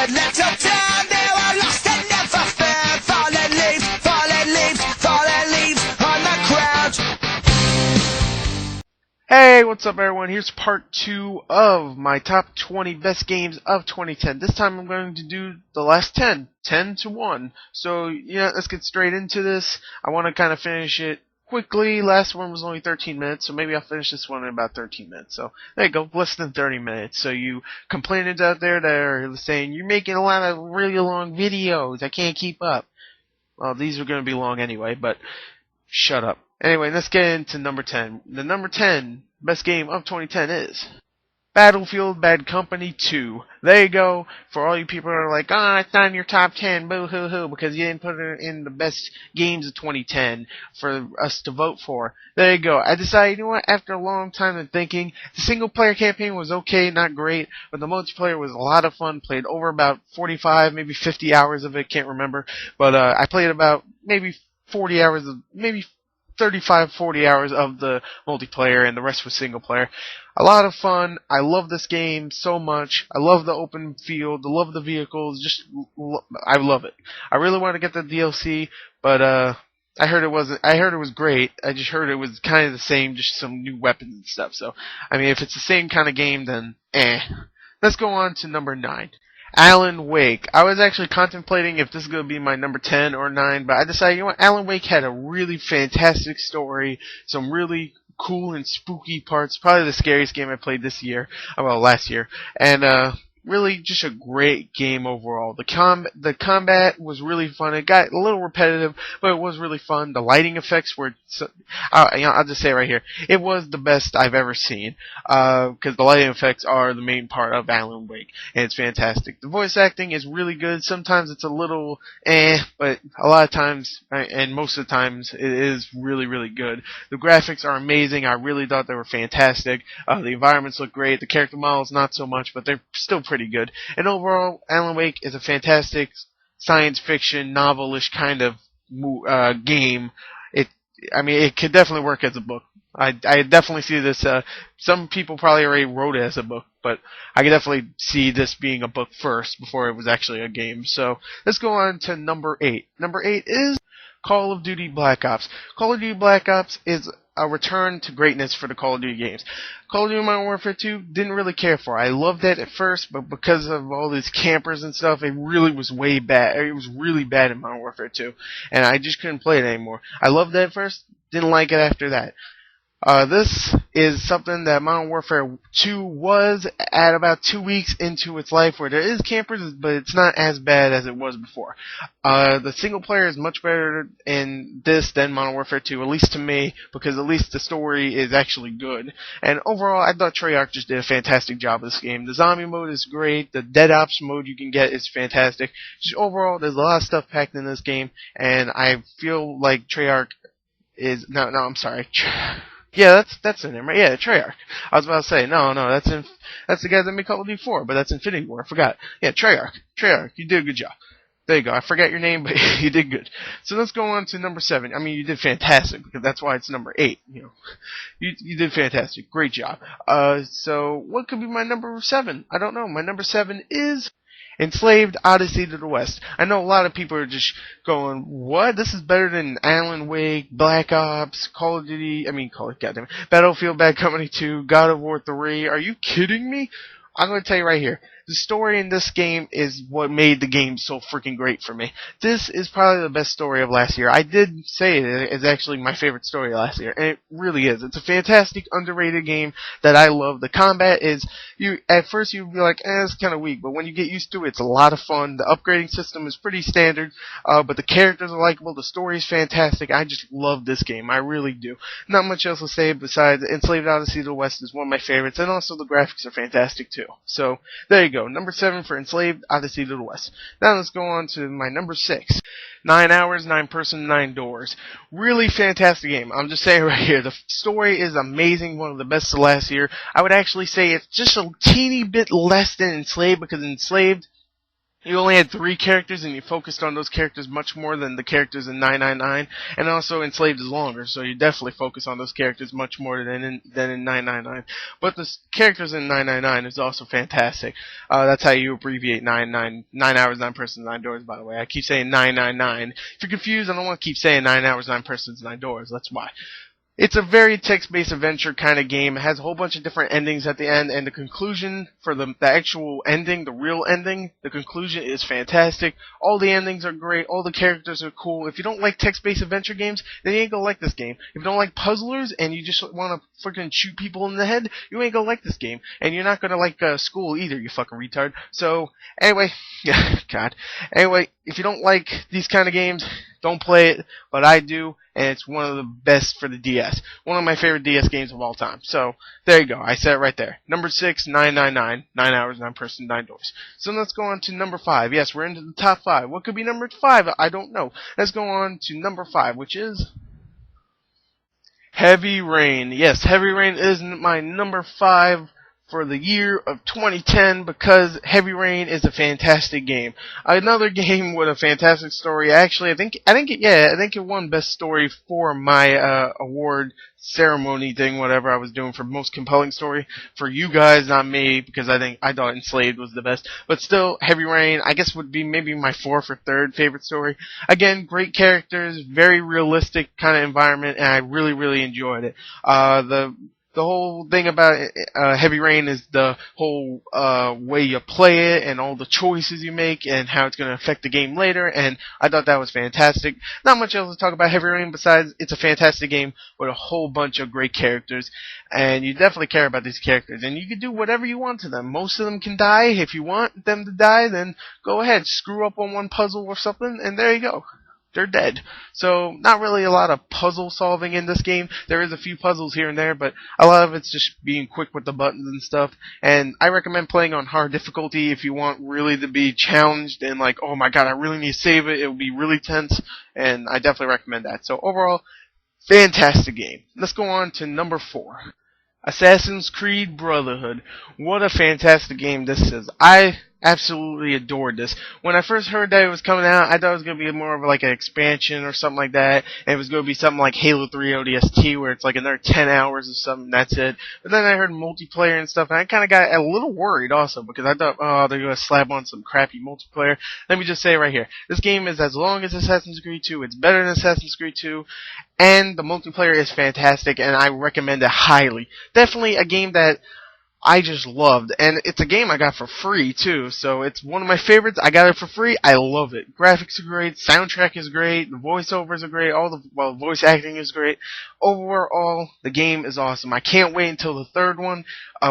that little town. They were lost and never found. Fallen leaves, fallen leaves, fallen leaves on the ground. Hey, what's up everyone? Here's part 2 of my top 20 best games of 2010. This time I'm going to do the last 10 to 1. So, yeah, let's get straight into this. I want to kind of finish it quickly. Last one was only 13 minutes, so maybe I'll finish this one in about 13 minutes. So, there you go, less than 30 minutes. So you complainers out there that are saying, you're making a lot of really long videos, I can't keep up. Well, these are going to be long anyway, but shut up. Anyway, let's get into number 10. The number 10 best game of 2010 is Battlefield Bad Company 2. There you go. For all you people that are like, it's not in your top 10, boo-hoo-hoo, because you didn't put it in the best games of 2010 for us to vote for. There you go. I decided, you know what, after a long time of thinking, the single-player campaign was okay, not great, but the multiplayer was a lot of fun. Played over about 45, maybe 50 hours of it, can't remember. But I played about maybe 40 hours of, maybe 35, 40 hours of the multiplayer, and the rest was single player. A lot of fun. I love this game so much. I love the open field. I love the vehicles. I love it. I really want to get the DLC, but I heard it was great. I just heard it was kind of the same, just some new weapons and stuff. So, I mean, if it's the same kind of game, then Let's go on to number 9. Alan Wake. I was actually contemplating if this is going to be my number 10 or 9, but I decided, you know what, Alan Wake had a really fantastic story, some really cool and spooky parts, probably the scariest game I played this year, well, last year, and really just a great game overall. The combat was really fun. It got a little repetitive, but it was really fun. The lighting effects were, I'll just say it right here, it was the best I've ever seen, because the lighting effects are the main part of Alan Wake, and it's fantastic. The voice acting is really good. Sometimes it's a little but a lot of times, and most of the times, it is really, really good. The graphics are amazing. I really thought they were fantastic. The environments look great. The character models not so much, but they're still pretty good. And overall, Alan Wake is a fantastic science fiction, novelish kind of game. It could definitely work as a book. I definitely see this. Some people probably already wrote it as a book, but I can definitely see this being a book first before it was actually a game. So let's go on to number 8. Number 8 is Call of Duty Black Ops. Call of Duty Black Ops is a return to greatness for the Call of Duty games. Call of Duty Modern Warfare 2 didn't really care for. I loved it at first, but because of all these campers and stuff, it really was way bad. It was really bad in Modern Warfare 2, and I just couldn't play it anymore. I loved it at first, didn't like it after that. This is something that Modern Warfare 2 was at about 2 weeks into its life, where there is campers, but it's not as bad as it was before. The single player is much better in this than Modern Warfare 2, at least to me, because at least the story is actually good. And overall, I thought Treyarch just did a fantastic job of this game. The zombie mode is great. The Dead Ops mode you can get is fantastic. Just overall, there's a lot of stuff packed in this game, and I feel like Treyarch is... No, I'm sorry. Yeah, that's the name, right? Yeah, Treyarch. I was about to say, no, that's the guy that made Call of Duty 4, but that's Infinity War. I forgot. Yeah, Treyarch, you did a good job. There you go. I forgot your name, but you did good. So let's go on to number 7. I mean, you did fantastic, because that's why it's number 8. You know, you did fantastic. Great job. So what could be my number 7? I don't know. My number 7 is Enslaved: Odyssey to the West. I know a lot of people are just going, what? This is better than Alan Wake, Black Ops, Battlefield Bad Company 2, God of War 3. Are you kidding me? I'm going to tell you right here. The story in this game is what made the game so freaking great for me. This is probably the best story of last year. I did say it is actually my favorite story last year, and it really is. It's a fantastic, underrated game that I love. The combat is, at first you'd be like, it's kind of weak, but when you get used to it, it's a lot of fun. The upgrading system is pretty standard, but the characters are likable. The story is fantastic. I just love this game. I really do. Not much else to say besides Enslaved: Odyssey to the West is one of my favorites, and also the graphics are fantastic too. So, there you go. Number 7 for Enslaved: Odyssey to the West. Now let's go on to my number 6. 9 hours, 9 person, 9 doors. Really fantastic game. I'm just saying right here, the story is amazing, one of the best of last year. I would actually say it's just a teeny bit less than Enslaved, because Enslaved you only had 3 characters and you focused on those characters much more than the characters in 999, and also Enslaved is longer, so you definitely focus on those characters much more than in 999. But the characters in 999 is also fantastic. That's how you abbreviate 9 hours, 9 persons, 9 doors, by the way. I keep saying 999. If you're confused, I don't want to keep saying 9 hours, 9 persons, 9 doors. That's why. It's a very text-based adventure kind of game. It has a whole bunch of different endings at the end, and the conclusion for the actual ending, the real ending, the conclusion is fantastic. All the endings are great. All the characters are cool. If you don't like text-based adventure games, then you ain't gonna like this game. If you don't like puzzlers and you just want to freaking shoot people in the head, you ain't gonna like this game. And you're not gonna like school either, you fucking retard. So, anyway, God. Anyway, if you don't like these kind of games, don't play it, but I do, and it's one of the best for the DS. One of my favorite DS games of all time. So, there you go. I said it right there. Number 6, 999. 9 hours, 9 persons, 9 doors. So let's go on to number 5. Yes, we're into the top 5. What could be number 5? I don't know. Let's go on to number 5, which is Heavy Rain. Yes, Heavy Rain is my number 5 for the year of 2010 because Heavy Rain is a fantastic game. Another game with a fantastic story. Actually, I think it won best story for my award ceremony thing, whatever I was doing for most compelling story. For you guys, not me, because I thought Enslaved was the best. But still, Heavy Rain, I guess would be maybe my 4th or 3rd favorite story. Again, great characters, very realistic kind of environment, and I really, really enjoyed it. The whole thing about Heavy Rain is the whole way you play it and all the choices you make and how it's going to affect the game later, and I thought that was fantastic. Not much else to talk about Heavy Rain besides it's a fantastic game with a whole bunch of great characters, and you definitely care about these characters, and you can do whatever you want to them. Most of them can die. If you want them to die, then go ahead, screw up on one puzzle or something, and there you go. They're dead. So, not really a lot of puzzle solving in this game. There is a few puzzles here and there, but a lot of it's just being quick with the buttons and stuff. And I recommend playing on hard difficulty if you want really to be challenged and like, oh my god, I really need to save it. It will be really tense, and I definitely recommend that. So, overall, fantastic game. Let's go on to number 4. Assassin's Creed Brotherhood. What a fantastic game this is. I absolutely adored this. When I first heard that it was coming out, I thought it was going to be more of like an expansion or something like that, and it was going to be something like Halo 3 ODST where it's like another 10 hours or something, that's it. But then I heard multiplayer and stuff, and I kind of got a little worried also, because I thought, oh, they're going to slap on some crappy multiplayer. Let me just say right here, this game is as long as Assassin's Creed 2, it's better than Assassin's Creed 2, and the multiplayer is fantastic, and I recommend it highly. Definitely a game that I just loved, and it's a game I got for free too, so it's one of my favorites. I got it for free. I love it. Graphics are great, soundtrack is great, the voiceovers are great, voice acting is great. Overall, the game is awesome. I can't wait until the 3rd one,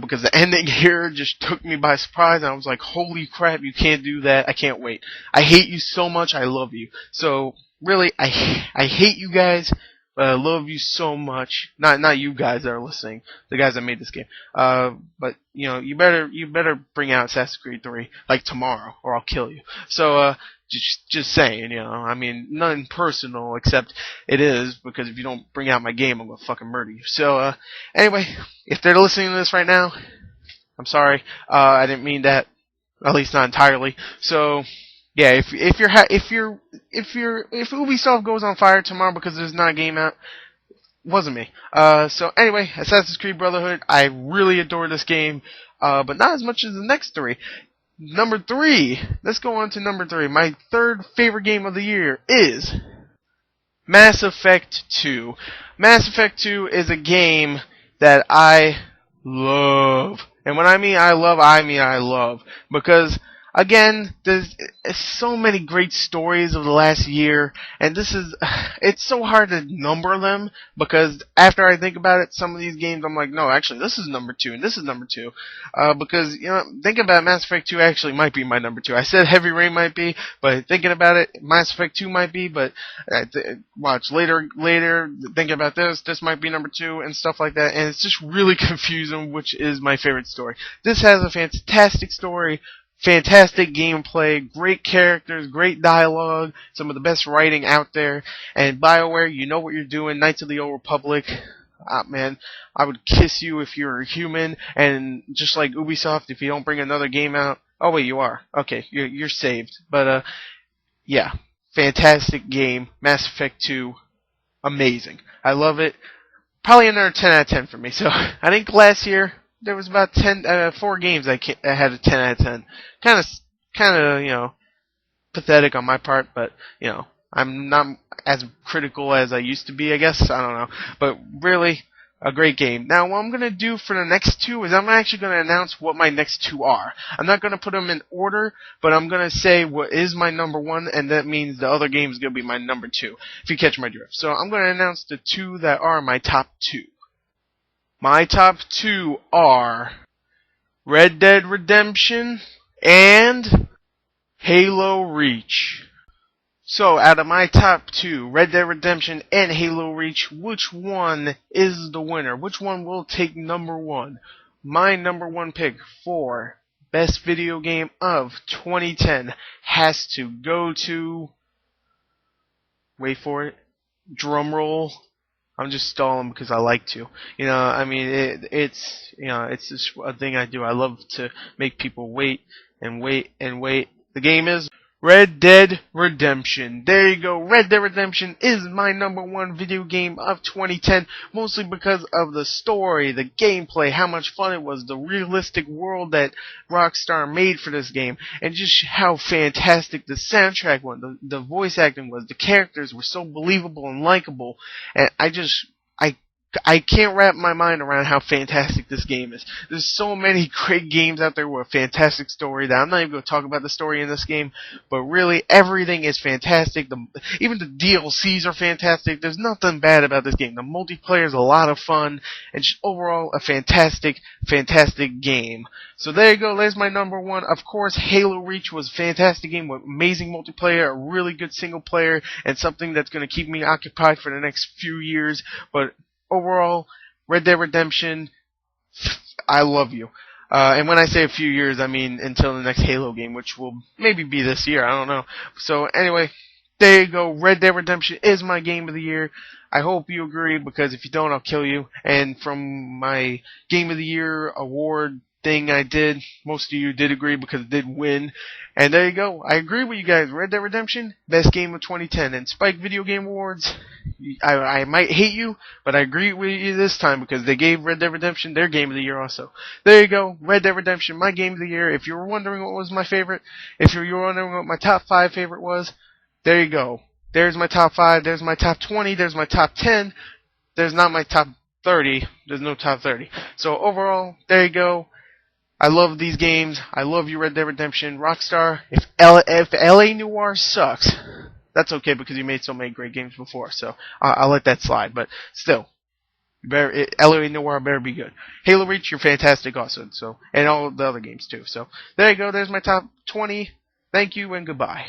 because the ending here just took me by surprise, and I was like, holy crap, you can't do that. I can't wait. I hate you so much, I love you. So, really, I hate you guys, but I love you so much. Not you guys that are listening, the guys that made this game. But you better bring out Assassin's Creed 3 like tomorrow, or I'll kill you. So just saying, I mean, nothing personal except it is, because if you don't bring out my game, I'm gonna fucking murder you. So anyway, if they're listening to this right now, I'm sorry. I didn't mean that, at least not entirely. So. Yeah, if Ubisoft goes on fire tomorrow because there's not a game out, wasn't me. So anyway, Assassin's Creed Brotherhood, I really adore this game, but not as much as the next 3. Number 3, let's go on to number 3. My 3rd favorite game of the year is Mass Effect 2. Mass Effect 2 is a game that I love. And when I mean I love, because again, there's so many great stories of the last year, and it's so hard to number them, because after I think about it, some of these games I'm like, no, actually, this is number 2, and this is number 2, because, thinking about it, Mass Effect 2 actually might be my number 2. I said Heavy Rain might be, but thinking about it, Mass Effect 2 might be, but watch, later, thinking about this might be number 2, and stuff like that, and it's just really confusing which is my favorite story. This has a fantastic story, fantastic gameplay, great characters, great dialogue, some of the best writing out there, and BioWare, you know what you're doing. Knights of the Old Republic, man, I would kiss you if you're a human, and just like Ubisoft, if you don't bring another game out, Oh wait, you are. Okay, you're saved. But yeah, fantastic game. Mass Effect 2, amazing. I love it. Probably another 10 out of 10 for me. So I think last year there was about 4 games I had a 10 out of 10. Kind of, pathetic on my part, but I'm not as critical as I used to be, I guess. I don't know, but really a great game. Now, what I'm gonna do for the next 2 is I'm actually gonna announce what my next 2 are. I'm not gonna put them in order, but I'm gonna say what is my number 1, and that means the other game is gonna be my number 2. If you catch my drift. So I'm gonna announce the 2 that are my top 2. My top 2 are Red Dead Redemption and Halo Reach. So, out of my top 2, Red Dead Redemption and Halo Reach, which one is the winner? Which one will take number 1? My number 1 pick for best video game of 2010 has to go to, wait for it, drum roll. I'm just stalling because I like to. I mean, it's just a thing I do. I love to make people wait and wait and wait. The game is Red Dead Redemption. There you go. Red Dead Redemption is my number 1 video game of 2010, mostly because of the story, the gameplay, how much fun it was, the realistic world that Rockstar made for this game, and just how fantastic the soundtrack was, the voice acting was, the characters were so believable and likable, and I can't wrap my mind around how fantastic this game is. There's so many great games out there with a fantastic story that I'm not even going to talk about the story in this game, but really everything is fantastic. Even the DLCs are fantastic. There's nothing bad about this game. The multiplayer is a lot of fun, and just overall a fantastic, fantastic game. So there you go. There's my number 1. Of course, Halo Reach was a fantastic game with amazing multiplayer, a really good single player, and something that's going to keep me occupied for the next few years. But overall, Red Dead Redemption, I love you. And when I say a few years, I mean until the next Halo game, which will maybe be this year. I don't know. So anyway, there you go. Red Dead Redemption is my game of the year. I hope you agree, because if you don't, I'll kill you. And from my Game of the Year award thing I did, most of you did agree because it did win. And there you go. I agree with you guys. Red Dead Redemption, best game of 2010. And Spike Video Game Awards, I might hate you, but I agree with you this time because they gave Red Dead Redemption their game of the year also. There you go. Red Dead Redemption, my game of the year. If you were wondering what was my favorite, if you were wondering what my top 5 favorite was, there you go. There's my top 5. There's my top 20. There's my top 10. There's not my top 30. There's no top 30. So overall, there you go. I love these games. I love you, Red Dead Redemption. Rockstar, if LA Noire sucks, that's okay because you made so many great games before, so I'll let that slide. But still, LA Noire better be good. Halo Reach, you're fantastic also. So, and all the other games too. So there you go. There's my top 20. Thank you and goodbye.